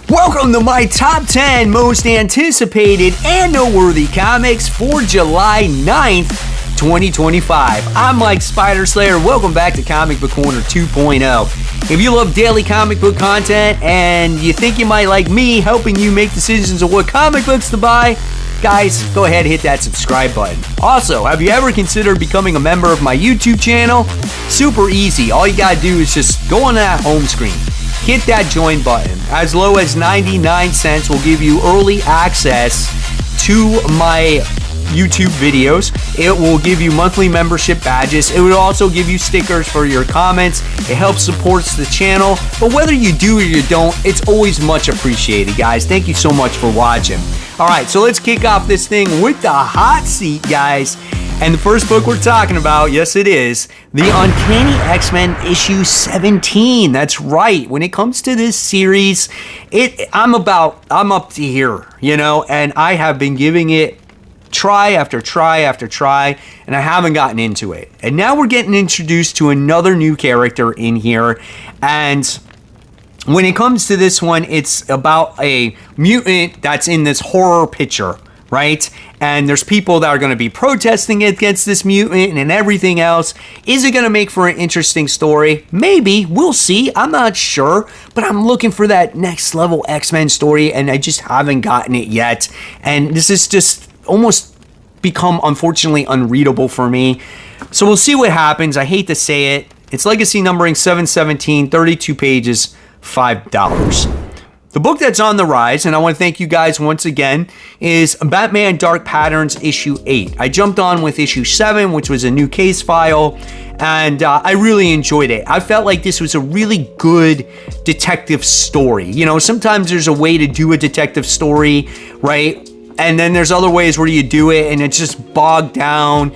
Welcome to my top 10 most anticipated and noteworthy comics for July 9th, 2025. I'm Mike Spider Slayer. Welcome back to Comic Book Corner 2.0. If you love daily comic book content and you think you might like me helping you make decisions on what comic books to buy, guys, go ahead and hit that subscribe button. Also, have you ever considered becoming a member of my YouTube channel? Super easy. All you gotta do is just go on that home screen. Hit that join button. As low as 99 cents will give you early access to my YouTube videos. It will give you monthly membership badges. It will also give you stickers for your comments. It helps supports the channel. But whether you do or you don't, it's always much appreciated, guys. Thank you so much for watching. All right, so let's kick off this thing with the hot seat, guys. And the first book we're talking about, yes it is, the Uncanny XMen issue 17. That's right. When it comes to this series, I'm up to here, you know, and I have been giving it try after try after try, and I haven't gotten into it. And now we're getting introduced to another new character in here, and when it comes to this one, it's about a mutant that's in this horror picture, right? And there's people that are going to be protesting against this mutant and everything else. Is it going to make for an interesting story? Maybe. We'll see. I'm not sure. But I'm looking for that next level X-Men story, and I just haven't gotten it yet. And this is just almost become, unfortunately, unreadable for me. So we'll see what happens. I hate to say it. It's legacy numbering 717, 32 pages, $5. The book that's on the rise, and I want to thank you guys once again, is Batman Dark Patterns issue 8. I jumped on with issue 7, which was a new case file, and I really enjoyed it. I felt like this was a really good detective story. You know, sometimes there's a way to do a detective story, right? And then there's other ways where you do it, and it's just bogged down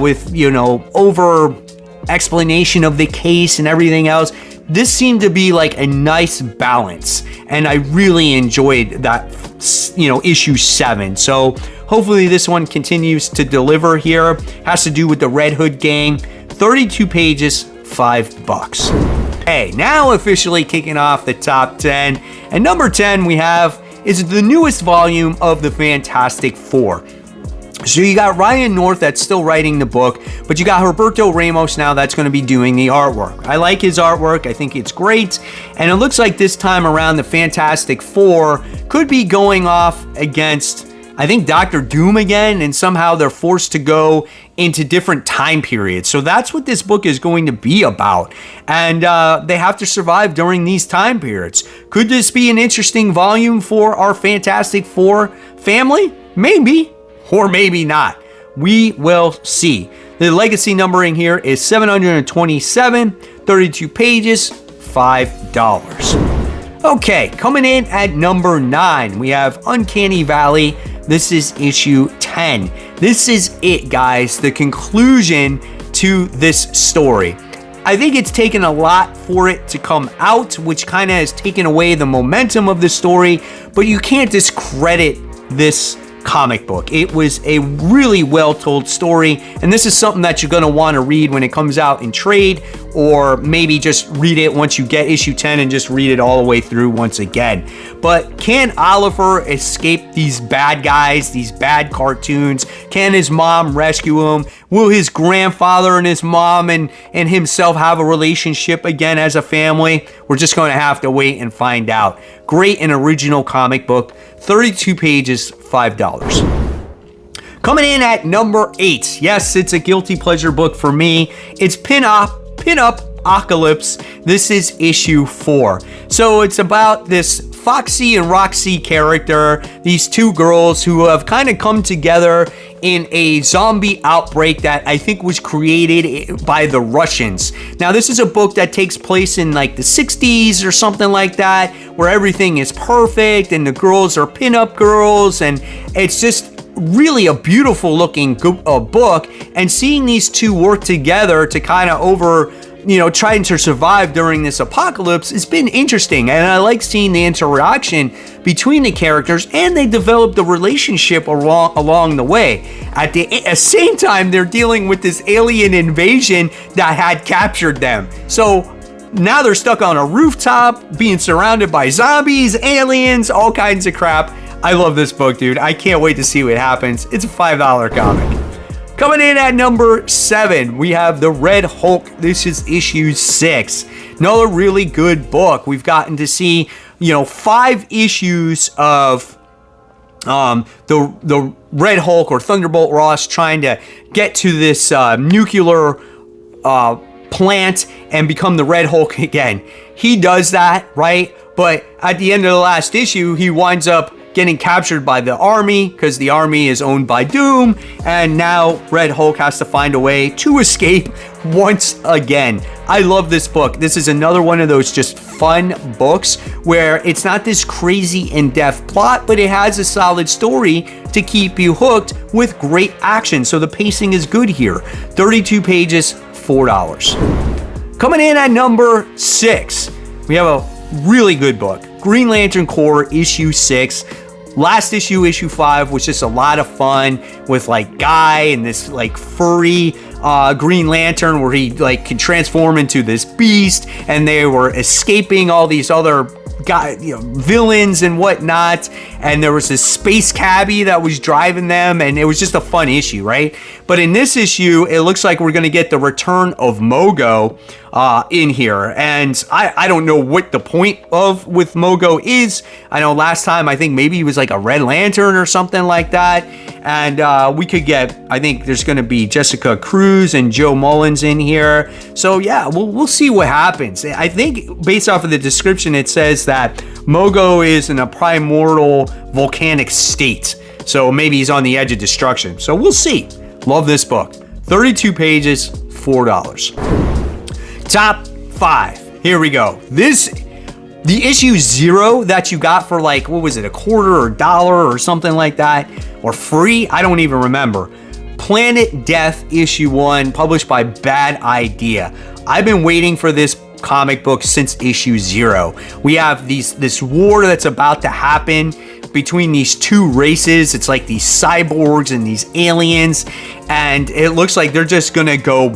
with, you know, over explanation of the case and everything else. This seemed to be like a nice balance, and I really enjoyed that, you know, issue 7. So hopefully this one continues to deliver here. Has to do with the Red Hood gang. 32 pages, $5. Hey, now officially kicking off the top 10. And number 10 we have is the newest volume of the Fantastic Four. So you got Ryan North that's still writing the book, but you got Roberto Ramos now that's going to be doing the artwork. I like his artwork. I think it's great. And it looks like this time around the Fantastic Four could be going off against, I think, Dr. Doom again, and somehow they're forced to go into different time periods. So that's what this book is going to be about. And they have to survive during these time periods. Could this be an interesting volume for our Fantastic Four family? Maybe. Or maybe not. We will see. The legacy numbering here is 727, 32 pages, $5. Okay, coming in at number 9, we have Uncanny Valley. This is issue 10. This is it, guys. The conclusion to this story. I think it's taken a lot for it to come out, which kind of has taken away the momentum of the story, but you can't discredit this comic book. It was a really well told story, and this is something that you're going to want to read when it comes out in trade, or maybe just read it once you get issue 10 and just read it all the way through once again. But can Oliver escape these bad guys, these bad cartoons? Can his mom rescue him? Will his grandfather and his mom and himself have a relationship again as a family? We're just going to have to wait and find out. Great and original comic book, 32 pages, $5. Coming in at number 8. Yes, it's a guilty pleasure book for me. It's Pinup Apocalypse. This is issue 4. So it's about this Foxy and Roxy character, these two girls who have kind of come together in a zombie outbreak that I think was created by the Russians. Now, this is a book that takes place in like the 60s or something like that, where everything is perfect and the girls are pinup girls, and it's just really a beautiful looking book. And seeing these two work together to kind of trying to survive during this apocalypse has been interesting, and I like seeing the interaction between the characters, and they developed a relationship along the way. At the same time, they're dealing with this alien invasion that had captured them. So now they're stuck on a rooftop, being surrounded by zombies, aliens, all kinds of crap. I love this book, dude. I can't wait to see what happens. It's a $5 comic. Coming in at number 7, we have The Red Hulk. This is issue 6. Another really good book. We've gotten to see, 5 issues of the Red Hulk or Thunderbolt Ross trying to get to this nuclear plant and become the Red Hulk again. He does that, right? But at the end of the last issue, he winds up getting captured by the army because the army is owned by Doom, and now Red Hulk has to find a way to escape once again. I love this book. This is another one of those just fun books where it's not this crazy in-depth plot, but it has a solid story to keep you hooked with great action. So the pacing is good here. 32 pages, $4. Coming in at number 6, we have a really good book. Green Lantern Corps issue 6. Last issue, issue 5, was just a lot of fun with like Guy and this like furry Green Lantern where he like can transform into this beast, and they were escaping all these other villains and whatnot, and there was this space cabbie that was driving them, and it was just a fun issue, right? But in this issue, it looks like we're going to get the return of Mogo in here, and I don't know what the point with Mogo is. I know last time I think maybe he was like a Red Lantern or something like that, and we could get, I think there's going to be Jessica Cruz and Joe Mullins in here, so yeah, we'll see what happens. I think based off of the description, it says that Mogo is in a primordial volcanic state, so maybe he's on the edge of destruction, so we'll see. Love this book. 32 pages, $4. Top 5. Here we go. The issue 0 that you got for like, what was it, a quarter or $1 or something like that, or free? I don't even remember. Planet Death issue 1, published by Bad Idea. I've been waiting for this comic book since issue 0. We have this war that's about to happen between these two races. It's like these cyborgs and these aliens, and it looks like they're just gonna go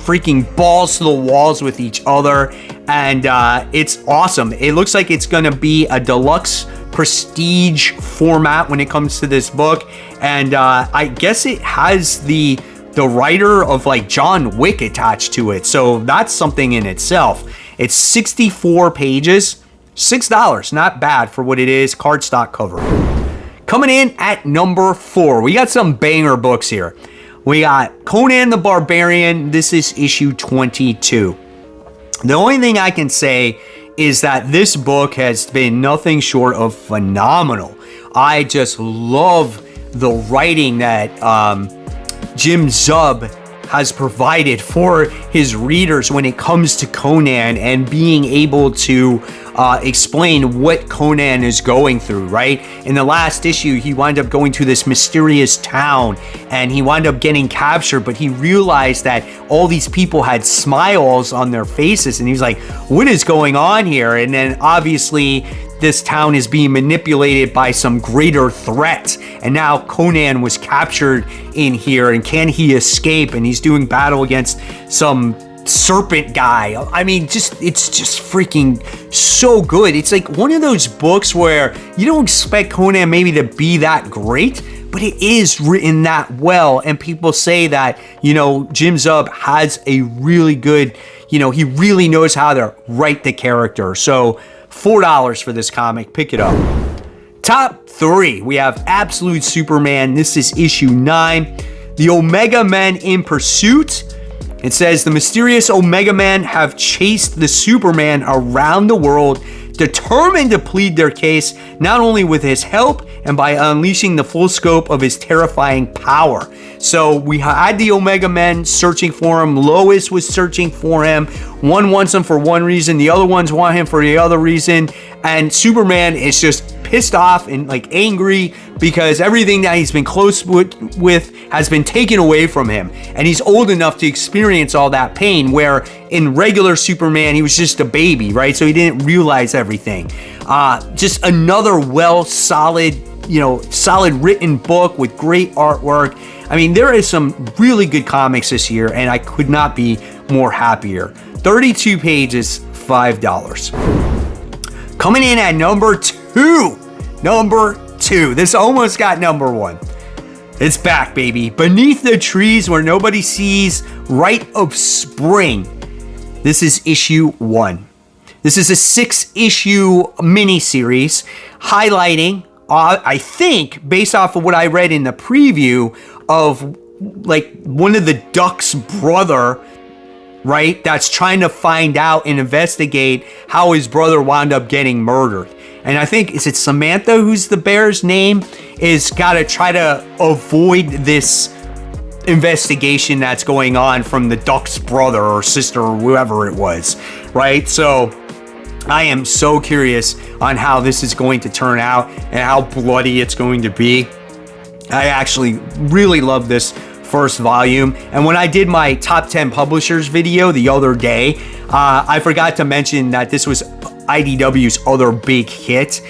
freaking balls to the walls with each other, and it's awesome. It looks like it's gonna be a deluxe prestige format when it comes to this book, and I guess it has the writer of like John Wick attached to it, so that's something in itself. It's 64 pages, $6, not bad for what it is. Cardstock cover. Coming in at number 4, we got some banger books here. We got Conan the Barbarian. This is issue 22. The only thing I can say is that this book has been nothing short of phenomenal. I just love the writing that Jim Zub has provided for his readers when it comes to Conan, and being able to explain what Conan is going through, right? In the last issue, he wound up going to this mysterious town, and he wound up getting captured, but he realized that all these people had smiles on their faces, and he's like, what is going on here? And then obviously this town is being manipulated by some greater threat, and now Conan was captured in here, and can he escape? And he's doing battle against some serpent guy. I mean, it's just freaking so good. It's like one of those books where you don't expect Conan maybe to be that great, but it is written that well, and people say that, Jim Zub has a really good, he really knows how to write the character. So $4 for this comic. Pick it up. Top 3. We have Absolute Superman. This is issue 9. The Omega Men in Pursuit. It says the mysterious Omega Men have chased the Superman around the world, determined to plead their case not only with his help and by unleashing the full scope of his terrifying power. So we had the Omega Men searching for him. Lois was searching for him. One wants him for one reason, the other ones want him for the other reason, and Superman is just pissed off and like angry because everything that he's been close with has been taken away from him, and he's old enough to experience all that pain, where in regular Superman he was just a baby, right? So he didn't realize everything. Just another solid written book with great artwork. I mean, there is some really good comics this year, and I could not be more happier. 32 pages, $5. Coming in at number two. This almost got number one. It's back, baby. Beneath the Trees Where Nobody Sees, Rite of Spring. This is issue 1. This is a 6-issue miniseries highlighting, I think, based off of what I read in the preview, of like one of the Duck's brother, right, that's trying to find out and investigate how his brother wound up getting murdered. And I think, is it Samantha, who's the bear's name, is got to try to avoid this investigation that's going on from the Duck's brother or sister or whoever it was, right? So I am so curious on how this is going to turn out and how bloody it's going to be. I actually really love this first volume. And when I did my top 10 publishers video the other day, I forgot to mention that this was IDW's other big hit.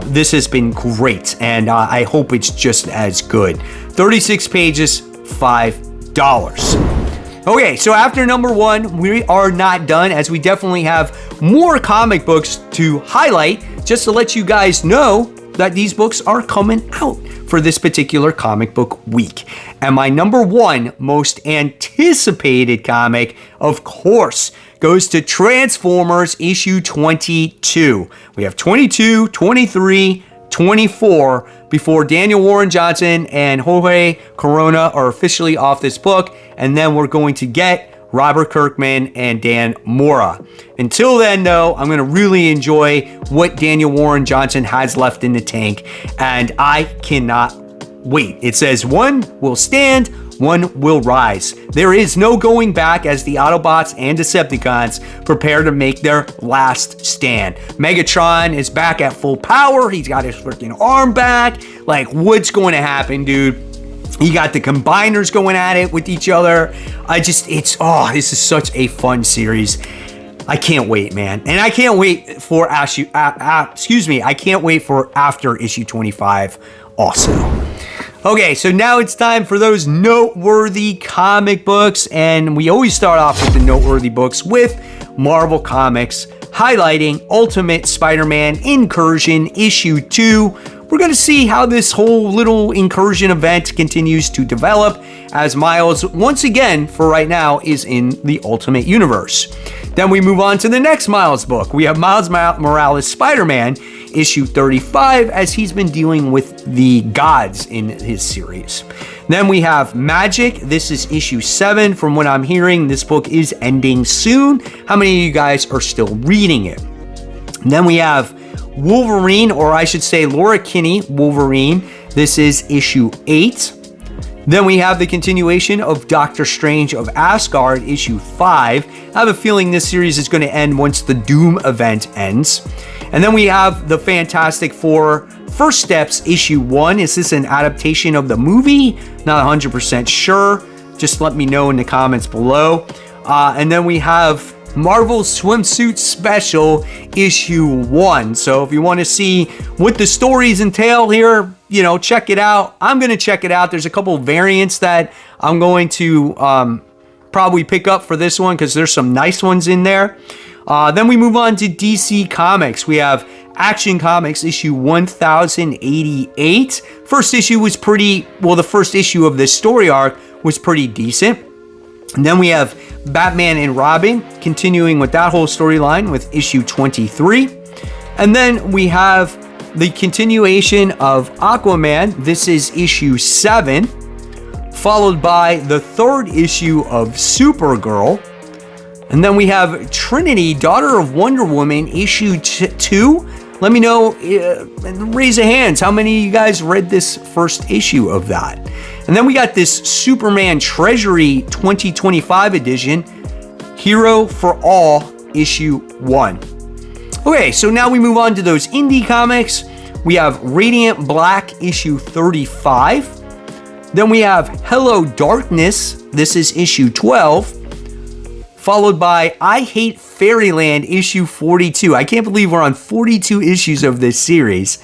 This has been great, and I hope it's just as good. 36 pages, $5. Okay, so after number one, we are not done, as we definitely have more comic books to highlight, just to let you guys know that these books are coming out for this particular comic book week. And my number one most anticipated comic, of course, goes to Transformers issue 22. We have 22, 23, 24 before Daniel Warren Johnson and Jorge Corona are officially off this book, and then we're going to get Robert Kirkman and Dan Mora. Until then, though, I'm going to really enjoy what Daniel Warren Johnson has left in the tank, and I cannot wait. It says one will stand, one will rise. There is no going back as the Autobots and Decepticons prepare to make their last stand. Megatron is back at full power. He's got his freaking arm back. Like, what's going to happen, dude? You got the Combiners going at it with each other. This is such a fun series. I can't wait, man. And I can't wait for I can't wait for after issue 25 also. Okay, so now it's time for those noteworthy comic books, and we always start off with the noteworthy books with Marvel Comics, highlighting Ultimate Spider-Man Incursion issue 2. We're going to see how this whole little incursion event continues to develop as Miles, once again, for right now, is in the Ultimate Universe. Then we move on to the next Miles book. We have Miles Morales Spider-Man, issue 35, as he's been dealing with the gods in his series. Then we have Magic. This is issue 7. From what I'm hearing, this book is ending soon. How many of you guys are still reading it? And then we have Wolverine, or I should say Laura Kinney Wolverine. This is issue 8. Then we have the continuation of Doctor Strange of Asgard, issue 5. I have a feeling this series is going to end once the Doom event ends. And then we have the Fantastic Four First Steps, issue 1. Is this an adaptation of the movie? Not 100% sure. Just let me know in the comments below. And then we have Marvel Swimsuit Special, issue 1. So if you want to see what the stories entail here, check it out. I'm going to check it out. There's a couple variants that I'm going to probably pick up for this one because there's some nice ones in there. Then we move on to DC Comics. We have Action Comics issue 1088. First issue was the first issue of this story arc was pretty decent. And then we have Batman and Robin, continuing with that whole storyline with issue 23. And then we have the continuation of Aquaman. This is issue 7, followed by the third issue of Supergirl. And then we have Trinity, Daughter of Wonder Woman, issue 2. Let me know, raise a hands, how many of you guys read this first issue of that? And then we got this Superman Treasury 2025 edition, Hero for All, issue 1. Okay, so now we move on to those indie comics. We have Radiant Black, issue 35. Then we have Hello Darkness, this is issue 12. Followed by I Hate Fairyland, issue 42. I can't believe we're on 42 issues of this series.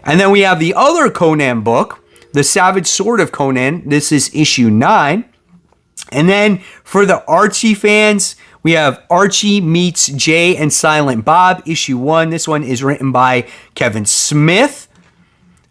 And then we have the other Conan book, The Savage Sword of Conan. This is issue 9. And then for the Archie fans, We have Archie Meets Jay and Silent Bob, issue 1. This one is written by Kevin Smith.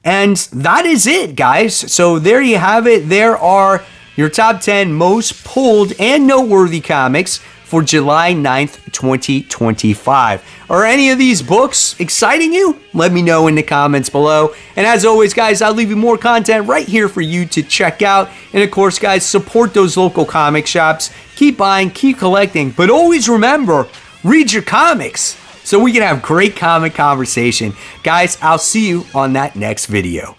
And that is it, guys. So there you have it. There are your top 10 most pulled and noteworthy comics for July 9th, 2025. Are any of these books exciting you? Let me know in the comments below. And as always, guys, I'll leave you more content right here for you to check out. And of course, guys, support those local comic shops. Keep buying, keep collecting, but always remember, read your comics so we can have great comic conversation. Guys, I'll see you on that next video.